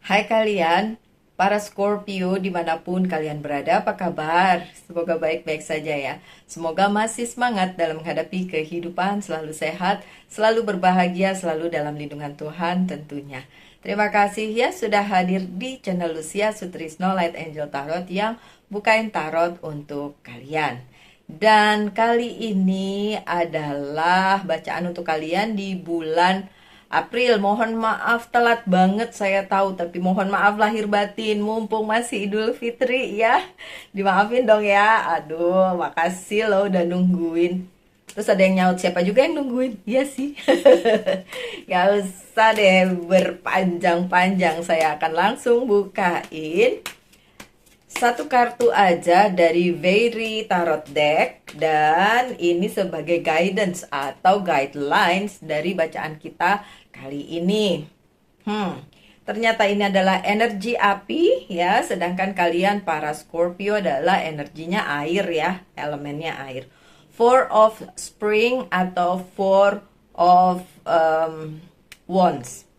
Hai kalian, para Scorpio dimanapun kalian berada, apa kabar? Semoga baik-baik saja ya. Semoga masih semangat dalam menghadapi kehidupan, selalu sehat, selalu berbahagia, selalu dalam lindungan Tuhan tentunya. Terima kasih ya sudah hadir di channel Lucia Sutrisno Light Angel Tarot yang bukain tarot untuk kalian. Dan kali ini adalah bacaan untuk kalian di bulan April. Mohon maaf telat banget saya tahu, tapi mohon maaf lahir batin mumpung masih Idul Fitri ya. Dimaafin dong ya. Aduh, makasih loh udah nungguin. Terus ada yang nyaut, siapa juga yang nungguin? Iya sih. Gak usah deh berpanjang-panjang, saya akan langsung bukain satu kartu aja dari Very Tarot Deck, dan ini sebagai guidance atau guidelines dari bacaan kita kali ini. Ternyata ini adalah energi api ya, sedangkan kalian para Scorpio adalah energinya air ya, elemennya air. Four of Spring atau Four of Wands.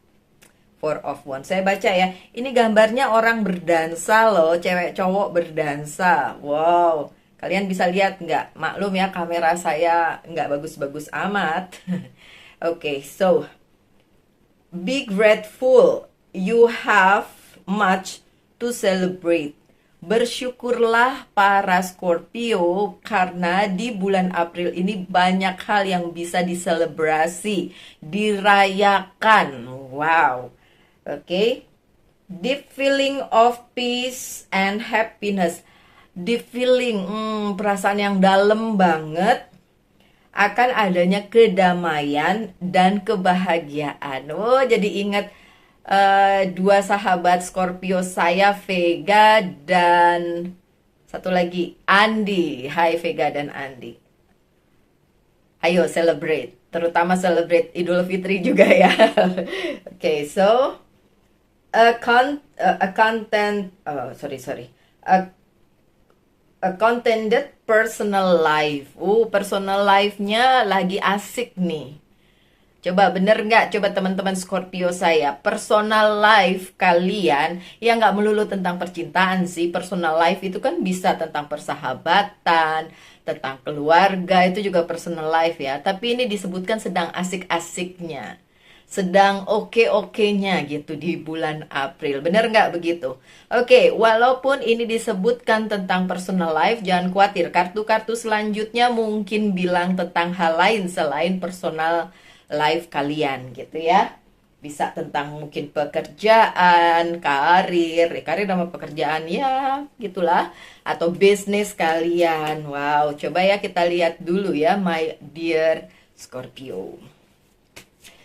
Four of Wands. Saya baca ya. Ini gambarnya orang berdansa loh, cewek cowok berdansa. Wow. Kalian bisa lihat nggak? Maklum ya, kamera saya nggak bagus-bagus amat. Oke, so be grateful. You have much to celebrate. Bersyukurlah para Scorpio karena di bulan April ini banyak hal yang bisa diselebrasi, dirayakan. Wow. Oke. Deep feeling of peace and happiness. Deep feeling, perasaan yang dalam banget akan adanya kedamaian dan kebahagiaan. Oh, jadi ingat dua sahabat Scorpio saya, Vega dan satu lagi Andi. Hai Vega dan Andi. Ayo celebrate, terutama celebrate Idul Fitri juga ya. Oke, so a content sorry a contented personal life. Personal life-nya lagi asik nih. Coba bener nggak? Coba teman-teman Scorpio saya, personal life kalian ya nggak melulu tentang percintaan sih. Personal life itu kan bisa tentang persahabatan, tentang keluarga, itu juga personal life ya. Tapi ini disebutkan sedang asik-asiknya, sedang oke-okenya gitu di bulan April. Bener nggak begitu? Oke, walaupun ini disebutkan tentang personal life, jangan khawatir. Kartu-kartu selanjutnya mungkin bilang tentang hal lain selain personal life kalian gitu ya. Bisa tentang mungkin pekerjaan, karir sama pekerjaan ya gitulah. Atau bisnis kalian. Wow, coba ya kita lihat dulu ya my dear Scorpio.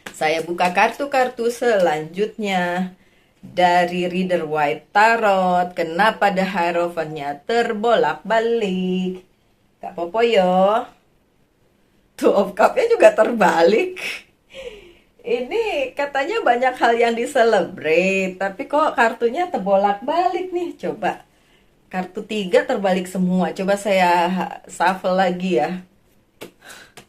Saya buka kartu-kartu selanjutnya dari Reader White Tarot. Kenapa The Hierophant-nya terbolak-balik? Kak Popoyo. Two of Cup-nya juga terbalik. Ini katanya banyak hal yang diselebrate, tapi kok kartunya terbolak-balik nih. Coba kartu 3 terbalik semua. Coba saya shuffle lagi ya.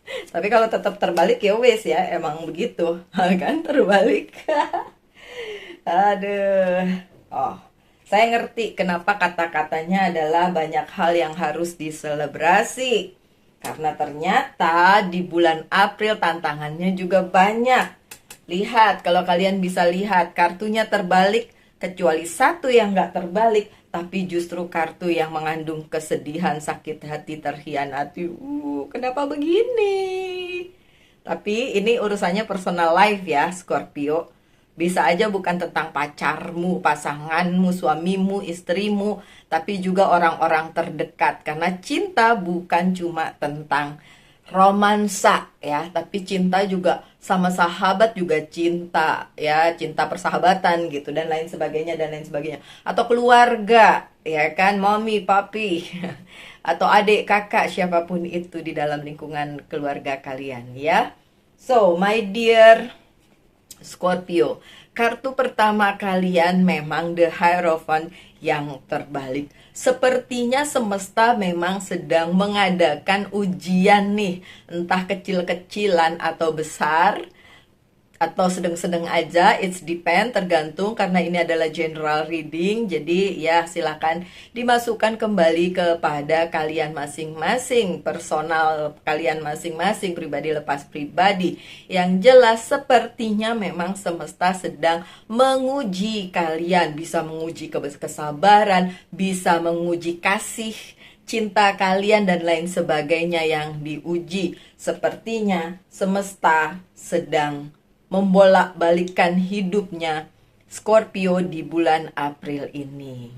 Tapi kalau tetap terbalik ya wes ya, emang begitu. Kan terbalik. Aduh. Oh, saya ngerti kenapa kata-katanya adalah banyak hal yang harus diselebrasi. Karena ternyata di bulan April tantangannya juga banyak. Lihat, kalau kalian bisa lihat kartunya terbalik, kecuali satu yang nggak terbalik, tapi justru kartu yang mengandung kesedihan, sakit hati, terhianati. Kenapa begini? Tapi ini urusannya personal life ya, Scorpio. Bisa aja bukan tentang pacarmu, pasanganmu, suamimu, istrimu, tapi juga orang-orang terdekat. Karena cinta bukan cuma tentang romansa ya, tapi cinta juga sama sahabat juga cinta ya, cinta persahabatan gitu dan lain sebagainya dan lain sebagainya. Atau keluarga ya kan, mommy, papi atau adik, kakak, siapapun itu di dalam lingkungan keluarga kalian ya. So, my dear Scorpio, kartu pertama kalian memang The Hierophant yang terbalik. Sepertinya semesta memang sedang mengadakan ujian nih, entah kecil-kecilan atau besar. atau sedang-sedang aja, it's depend, tergantung, karena ini adalah general reading. Jadi ya silakan dimasukkan kembali kepada kalian masing-masing, personal kalian masing-masing, pribadi lepas pribadi. Yang jelas sepertinya memang semesta sedang menguji kalian, bisa menguji kesabaran, bisa menguji kasih cinta kalian dan lain sebagainya yang diuji. Sepertinya semesta sedang membolak-balikan hidupnya Scorpio di bulan April ini.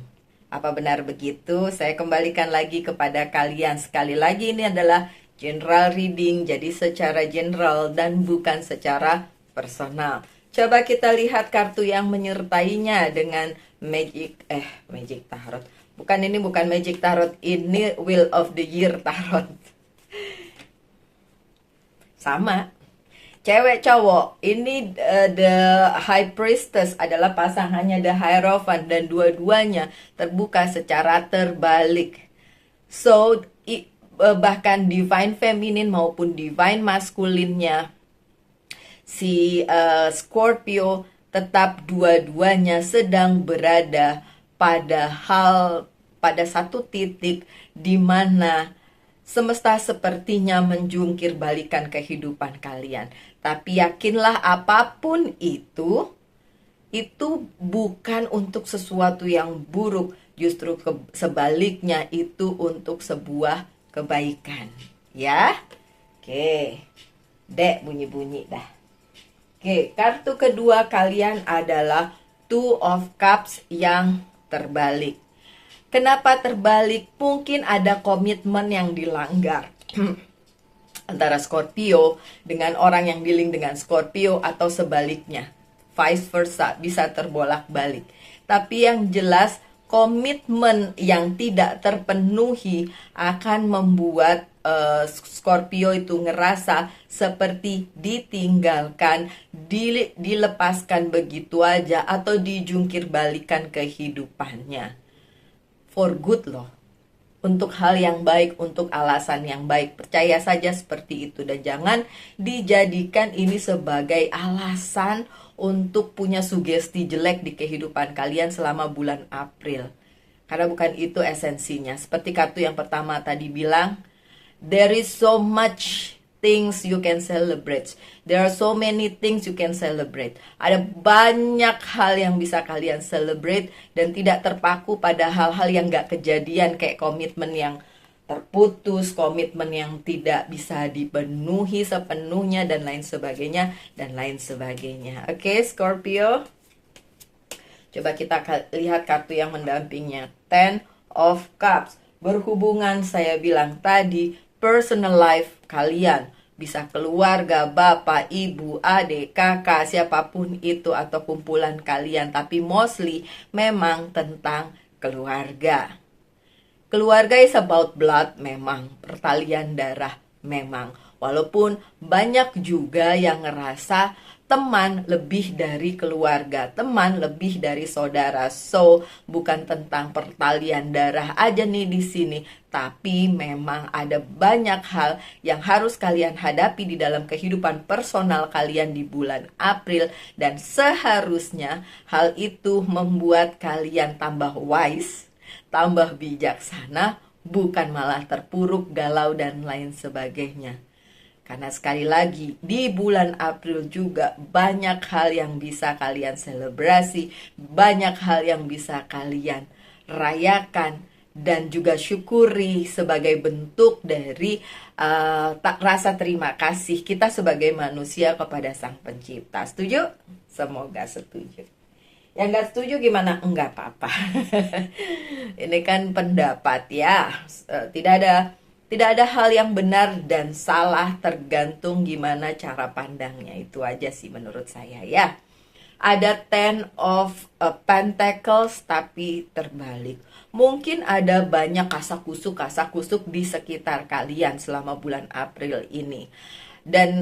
Apa benar begitu? Saya kembalikan lagi kepada kalian. Sekali lagi ini adalah general reading, jadi secara general dan bukan secara personal. Coba kita lihat kartu yang menyertainya dengan Magic Tarot. Bukan Magic Tarot, ini Wheel of the Year Tarot. Sama. Cewek cowok, ini The High Priestess adalah pasangannya The Hierophant, dan dua-duanya terbuka secara terbalik. So, bahkan Divine Feminine maupun Divine Masculine-nya si Scorpio tetap dua-duanya sedang berada pada satu titik di mana semesta sepertinya menjungkir balikan kehidupan kalian. Tapi yakinlah apapun itu bukan untuk sesuatu yang buruk. Justru sebaliknya itu untuk sebuah kebaikan. Ya? Oke. Dek bunyi-bunyi dah. Oke, kartu kedua kalian adalah Two of Cups yang terbalik. Kenapa terbalik? Mungkin ada komitmen yang dilanggar antara Scorpio dengan orang yang dealing dengan Scorpio, atau sebaliknya, vice versa, bisa terbolak-balik. Tapi yang jelas komitmen yang tidak terpenuhi akan membuat Scorpio itu ngerasa seperti ditinggalkan, dilepaskan begitu aja, atau dijungkir balikan kehidupannya. For good loh, untuk hal yang baik, untuk alasan yang baik. Percaya saja seperti itu, dan jangan dijadikan ini sebagai alasan untuk punya sugesti jelek di kehidupan kalian selama bulan April. Karena bukan itu esensinya. Seperti kartu yang pertama tadi bilang, there is so much things you can celebrate. There are so many things you can celebrate. Ada banyak hal yang bisa kalian celebrate dan tidak terpaku pada hal-hal yang gak kejadian, kayak komitmen yang terputus, komitmen yang tidak bisa dipenuhi sepenuhnya, dan lain sebagainya, dan lain sebagainya. Oke, Scorpio. Coba kita lihat kartu yang mendampingnya. Ten of Cups. Berhubungan, saya bilang tadi, personal life kalian, bisa keluarga, bapak, ibu, adik, kakak, siapapun itu, atau kumpulan kalian, tapi mostly memang tentang keluarga. Keluarga is about blood, memang, pertalian darah, memang. Walaupun banyak juga yang ngerasa teman lebih dari keluarga, teman lebih dari saudara. So, bukan tentang pertalian darah aja nih di sini, tapi memang ada banyak hal yang harus kalian hadapi di dalam kehidupan personal kalian di bulan April, dan seharusnya hal itu membuat kalian tambah wise, tambah bijaksana, bukan malah terpuruk, galau, dan lain sebagainya. Karena sekali lagi, di bulan April juga banyak hal yang bisa kalian selebrasi, banyak hal yang bisa kalian rayakan, dan juga syukuri sebagai bentuk dari rasa terima kasih kita sebagai manusia kepada Sang Pencipta. Setuju? Semoga setuju. Yang gak setuju gimana? Enggak apa-apa. Ini kan pendapat ya. Tidak ada hal yang benar dan salah, tergantung gimana cara pandangnya. Itu aja sih menurut saya ya. Ada Ten of Pentacles tapi terbalik. Mungkin ada banyak kasak-kusuk di sekitar kalian selama bulan April ini. Dan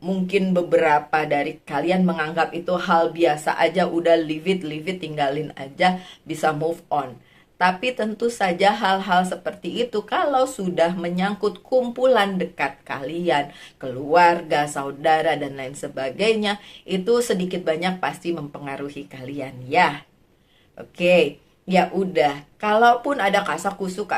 mungkin beberapa dari kalian menganggap itu hal biasa aja, udah leave it, tinggalin aja, bisa move on. Tapi tentu saja hal-hal seperti itu kalau sudah menyangkut kumpulan dekat kalian, keluarga, saudara, dan lain sebagainya, itu sedikit banyak pasti mempengaruhi kalian ya. Oke, ya udah. Kalaupun ada kasak kusuk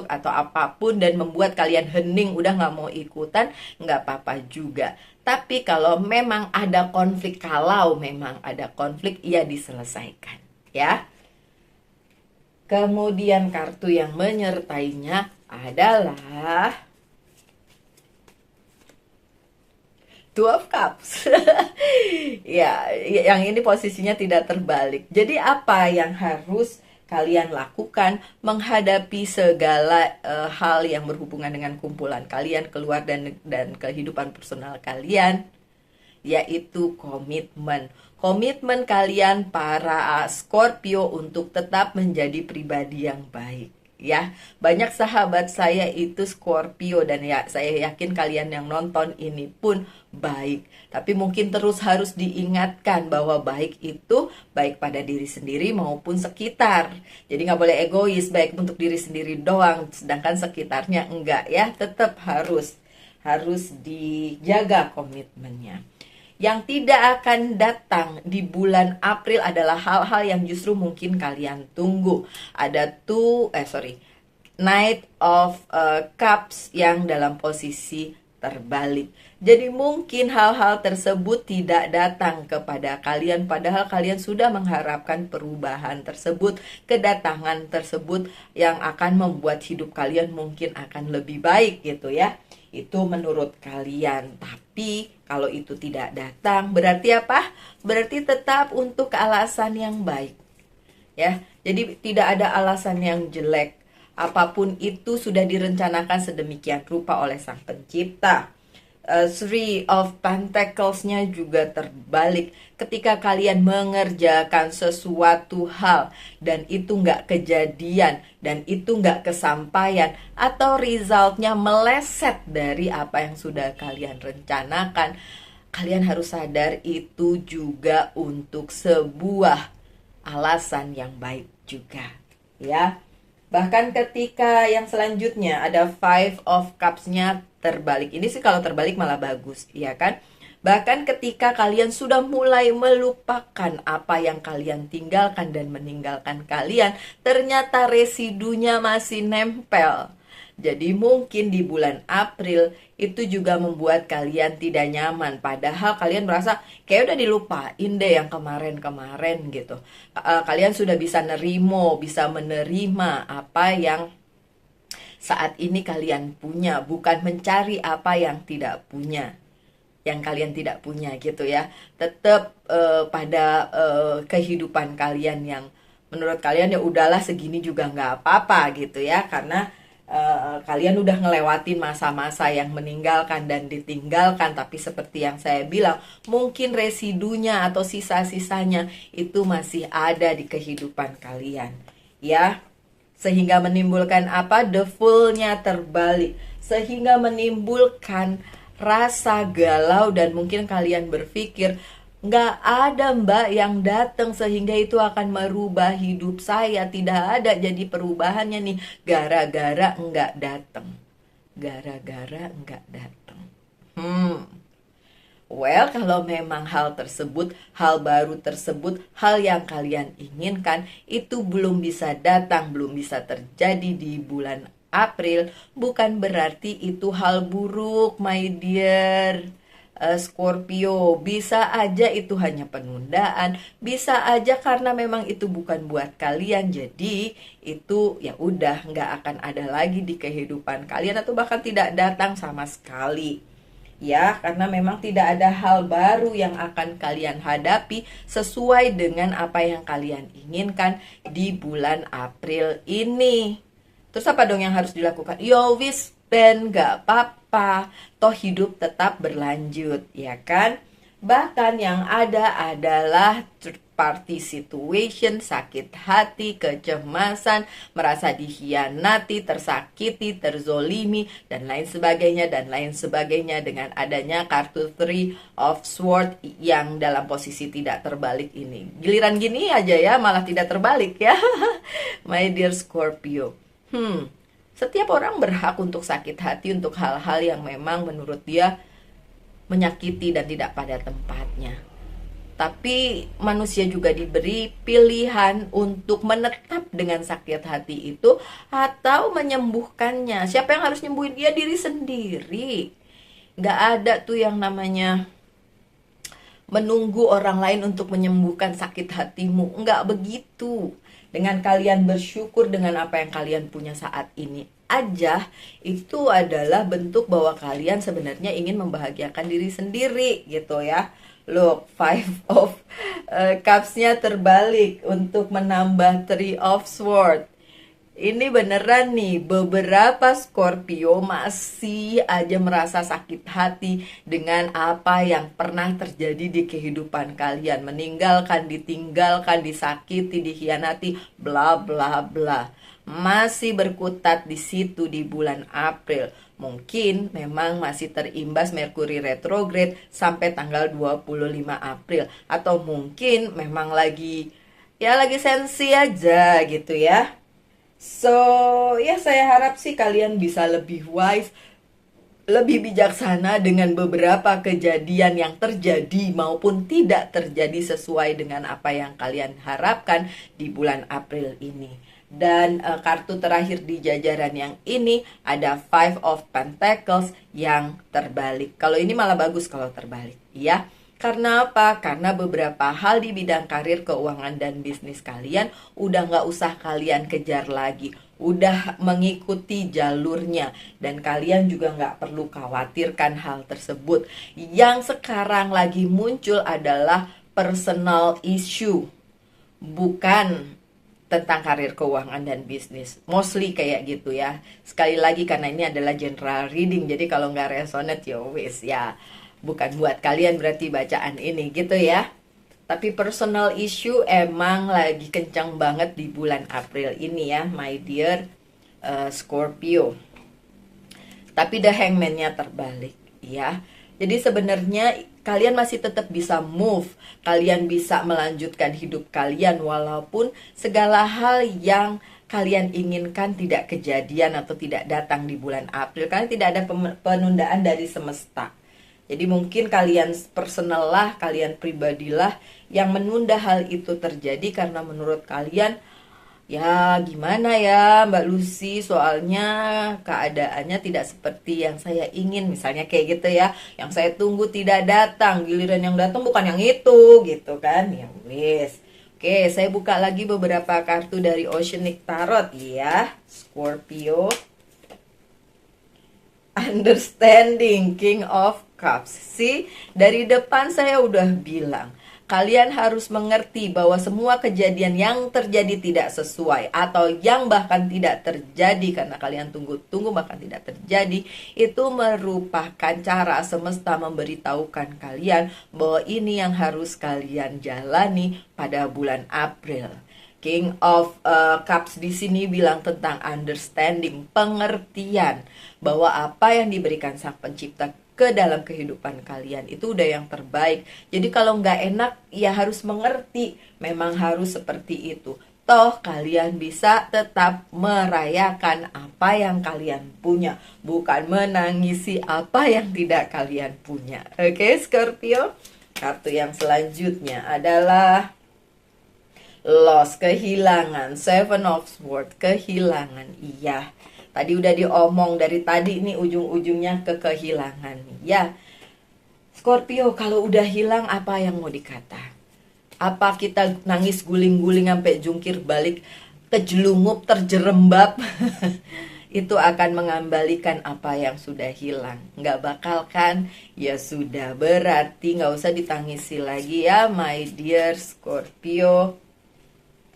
atau apapun dan membuat kalian hening, udah nggak mau ikutan, nggak apa-apa juga. Tapi kalau memang ada konflik, ya diselesaikan, ya. Kemudian kartu yang menyertainya adalah Two of Cups. Ya, yang ini posisinya tidak terbalik. Jadi apa yang harus kalian lakukan menghadapi segala hal yang berhubungan dengan kumpulan kalian, keluar dan kehidupan personal kalian? Yaitu komitmen. Komitmen kalian para Scorpio untuk tetap menjadi pribadi yang baik. Ya, banyak sahabat saya itu Scorpio dan ya saya yakin kalian yang nonton ini pun baik. Tapi mungkin terus harus diingatkan bahwa baik itu baik pada diri sendiri maupun sekitar. Jadi nggak boleh egois, baik untuk diri sendiri doang, sedangkan sekitarnya enggak ya. Tetap harus dijaga komitmennya. Yang tidak akan datang di bulan April adalah hal-hal yang justru mungkin kalian tunggu. Ada Knight of Cups yang dalam posisi terbalik. Jadi mungkin hal-hal tersebut tidak datang kepada kalian, padahal kalian sudah mengharapkan perubahan tersebut, kedatangan tersebut yang akan membuat hidup kalian mungkin akan lebih baik gitu ya. Itu menurut kalian. Tapi kalau itu tidak datang, berarti apa? Berarti tetap untuk alasan yang baik. Ya. Jadi tidak ada alasan yang jelek. Apapun itu sudah direncanakan sedemikian rupa oleh Sang Pencipta. Three of Pentacles-nya juga terbalik. Ketika kalian mengerjakan sesuatu hal dan itu nggak kejadian dan itu nggak kesampaian atau resultnya meleset dari apa yang sudah kalian rencanakan, kalian harus sadar itu juga untuk sebuah alasan yang baik juga, ya. Bahkan ketika yang selanjutnya ada Five of Cups-nya terbalik. Ini sih kalau terbalik malah bagus, ya kan? Bahkan ketika kalian sudah mulai melupakan apa yang kalian tinggalkan dan meninggalkan kalian, ternyata residunya masih nempel. Jadi mungkin di bulan April itu juga membuat kalian tidak nyaman. Padahal kalian merasa kayak udah dilupain deh yang kemarin-kemarin gitu. Kalian sudah bisa bisa menerima apa yang saat ini kalian punya. Bukan mencari apa yang tidak punya, yang kalian tidak punya gitu ya. Tetap pada kehidupan kalian yang menurut kalian ya udahlah segini juga nggak apa-apa gitu ya. Karena kalian udah ngelewatin masa-masa yang meninggalkan dan ditinggalkan. Tapi seperti yang saya bilang, mungkin residunya atau sisa-sisanya itu masih ada di kehidupan kalian, ya. Sehingga menimbulkan apa? The Fool-nya terbalik. Sehingga menimbulkan rasa galau dan mungkin kalian berpikir, nggak ada mbak yang datang sehingga itu akan merubah hidup saya. Tidak ada jadi perubahannya nih gara-gara nggak datang. Gara-gara nggak datang. Well, kalau memang hal tersebut, hal baru tersebut, hal yang kalian inginkan itu belum bisa datang, belum bisa terjadi di bulan April, bukan berarti itu hal buruk, my dear. Scorpio, bisa aja itu hanya penundaan, bisa aja karena memang itu bukan buat kalian, jadi itu ya udah nggak akan ada lagi di kehidupan kalian atau bahkan tidak datang sama sekali, ya, karena memang tidak ada hal baru yang akan kalian hadapi sesuai dengan apa yang kalian inginkan di bulan April ini. Terus apa dong yang harus dilakukan? Yo wis Ben, gak apa-apa, toh hidup tetap berlanjut, ya kan? Bahkan yang ada adalah party situation, sakit hati, kecemasan, merasa dikhianati, tersakiti, terzolimi, dan lain sebagainya, dan lain sebagainya. Dengan adanya kartu Three of Swords yang dalam posisi tidak terbalik ini. Giliran gini aja ya, malah tidak terbalik ya. My dear Scorpio. Setiap orang berhak untuk sakit hati untuk hal-hal yang memang menurut dia menyakiti dan tidak pada tempatnya. Tapi manusia juga diberi pilihan untuk menetap dengan sakit hati itu atau menyembuhkannya. Siapa yang harus nyembuhin? Ya diri sendiri. Gak ada tuh yang namanya menunggu orang lain untuk menyembuhkan sakit hatimu. Enggak begitu. Dengan kalian bersyukur dengan apa yang kalian punya saat ini aja, itu adalah bentuk bahwa kalian sebenarnya ingin membahagiakan diri sendiri gitu ya. Look, Five of Cups-nya terbalik untuk menambah Three of Swords. Ini beneran nih, beberapa Scorpio masih aja merasa sakit hati dengan apa yang pernah terjadi di kehidupan kalian. Meninggalkan, ditinggalkan, disakiti, dikhianati, bla bla bla. Masih berkutat di situ di bulan April. Mungkin memang masih terimbas Merkuri retrograde sampai tanggal 25 April. Atau mungkin memang lagi sensi aja gitu ya. So, ya saya harap sih kalian bisa lebih wise, lebih bijaksana dengan beberapa kejadian yang terjadi maupun tidak terjadi sesuai dengan apa yang kalian harapkan di bulan April ini. Dan kartu terakhir di jajaran yang ini ada Five of Pentacles yang terbalik. Kalau ini malah bagus kalau terbalik, ya. Karena apa? Karena beberapa hal di bidang karir, keuangan, dan bisnis kalian udah nggak usah kalian kejar lagi. Udah mengikuti jalurnya. Dan kalian juga nggak perlu khawatirkan hal tersebut. Yang sekarang lagi muncul adalah personal issue. Bukan tentang karir, keuangan, dan bisnis. Mostly kayak gitu ya. Sekali lagi karena ini adalah general reading. Jadi kalau nggak resonate ya wis ya. Bukan buat kalian berarti bacaan ini gitu ya. Tapi personal issue emang lagi kencang banget di bulan April ini ya, my dear Scorpio. Tapi the hangman-nya terbalik ya. Jadi sebenarnya kalian masih tetap bisa move. Kalian bisa melanjutkan hidup kalian walaupun segala hal yang kalian inginkan tidak kejadian atau tidak datang di bulan April. Karena tidak ada penundaan dari semesta. Jadi mungkin kalian personal lah, kalian pribadilah yang menunda hal itu terjadi karena menurut kalian ya gimana ya Mbak Lucy, soalnya keadaannya tidak seperti yang saya ingin. Misalnya kayak gitu ya, yang saya tunggu tidak datang, giliran yang datang bukan yang itu gitu kan. Ya wis. Oke, saya buka lagi beberapa kartu dari Oceanic Tarot ya, Scorpio. Understanding, King of Cups. See, dari depan saya udah bilang kalian harus mengerti bahwa semua kejadian yang terjadi tidak sesuai atau yang bahkan tidak terjadi karena kalian tunggu-tunggu bahkan tidak terjadi, itu merupakan cara semesta memberitahukan kalian bahwa ini yang harus kalian jalani pada bulan April. King of Cups di sini bilang tentang understanding, pengertian bahwa apa yang diberikan Sang Pencipta ke dalam kehidupan kalian itu udah yang terbaik. Jadi kalau nggak enak ya harus mengerti, memang harus seperti itu. Toh kalian bisa tetap merayakan apa yang kalian punya, bukan menangisi apa yang tidak kalian punya. Oke, Scorpio. Kartu yang selanjutnya adalah loss, kehilangan. Seven of Swords, kehilangan. Iya. Tadi udah diomong dari tadi nih ujung-ujungnya ke kehilangan. Ya, Scorpio kalau udah hilang apa yang mau dikata? Apa kita nangis guling-guling sampai jungkir balik, kejelungup, terjerembab? Itu akan mengembalikan apa yang sudah hilang. Nggak bakal kan? Ya sudah, berarti nggak usah ditangisi lagi ya my dear Scorpio.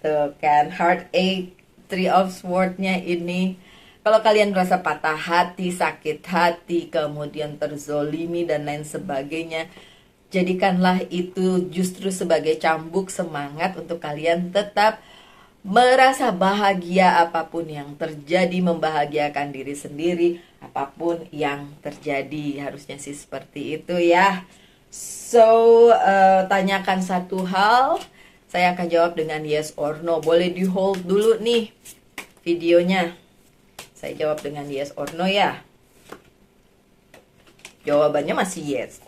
Tuh kan, heartache, Three of Swords-nya ini. Kalau kalian merasa patah hati, sakit hati, kemudian terzolimi dan lain sebagainya, Jadikanlah itu justru sebagai cambuk semangat untuk kalian tetap merasa bahagia apapun yang terjadi, membahagiakan diri sendiri apapun yang terjadi. Harusnya sih seperti itu ya. So, tanyakan satu hal, saya akan jawab dengan yes or no. Boleh di hold dulu nih videonya. Saya jawab dengan yes or no ya. Jawabannya masih yes.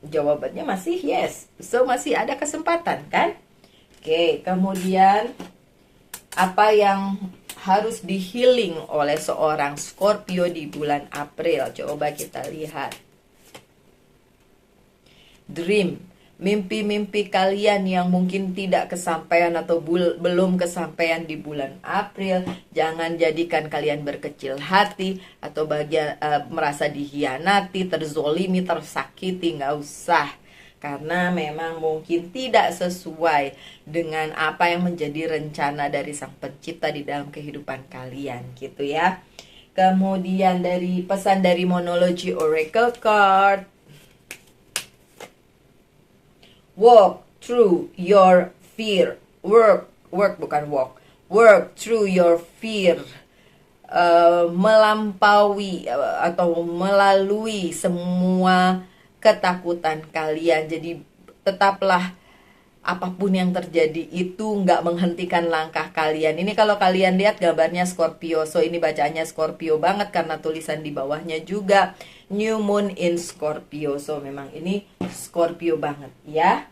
Jawabannya masih yes. So, masih ada kesempatan kan? Oke, kemudian apa yang harus di healing oleh seorang Scorpio di bulan April? Coba kita lihat. Dream, mimpi-mimpi kalian yang mungkin tidak kesampaian atau belum kesampaian di bulan April, jangan jadikan kalian berkecil hati atau merasa dihianati, terzolimi, tersakiti, nggak usah. Karena memang mungkin tidak sesuai dengan apa yang menjadi rencana dari Sang Pencipta di dalam kehidupan kalian, gitu ya. Kemudian dari pesan dari Monology Oracle Card, walk through your fear. Work bukan walk. Work through your fear. Melampaui atau melalui semua ketakutan kalian. Jadi tetaplah, apapun yang terjadi itu nggak menghentikan langkah kalian. Ini kalau kalian lihat gambarnya Scorpio, so ini bacaannya Scorpio banget karena tulisan di bawahnya juga New Moon in Scorpio. So memang ini Scorpio banget ya.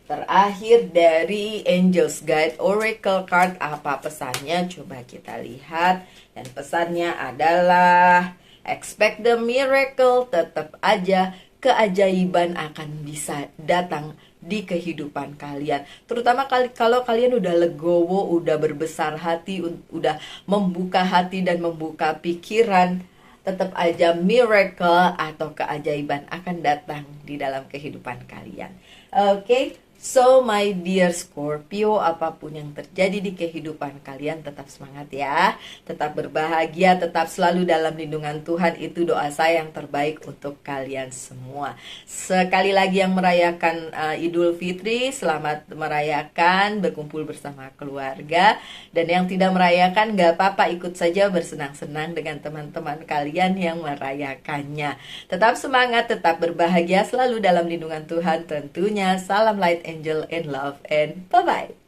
Terakhir dari Angels Guide Oracle Card, apa pesannya? Coba kita lihat. Dan pesannya adalah expect the miracle, tetap aja keajaiban akan bisa datang di kehidupan kalian. Terutama kalau kalian udah legowo, udah berbesar hati, udah membuka hati dan membuka pikiran, tetap aja miracle atau keajaiban akan datang di dalam kehidupan kalian. Oke, so my dear Scorpio, apapun yang terjadi di kehidupan kalian, tetap semangat ya, tetap berbahagia, tetap selalu dalam lindungan Tuhan. Itu doa saya yang terbaik untuk kalian semua. Sekali lagi yang merayakan Idul Fitri, selamat merayakan, berkumpul bersama keluarga. Dan yang tidak merayakan, gak apa-apa, ikut saja bersenang-senang dengan teman-teman kalian yang merayakannya. Tetap semangat, tetap berbahagia, selalu dalam lindungan Tuhan tentunya. Salam light, angel, and love, and bye-bye.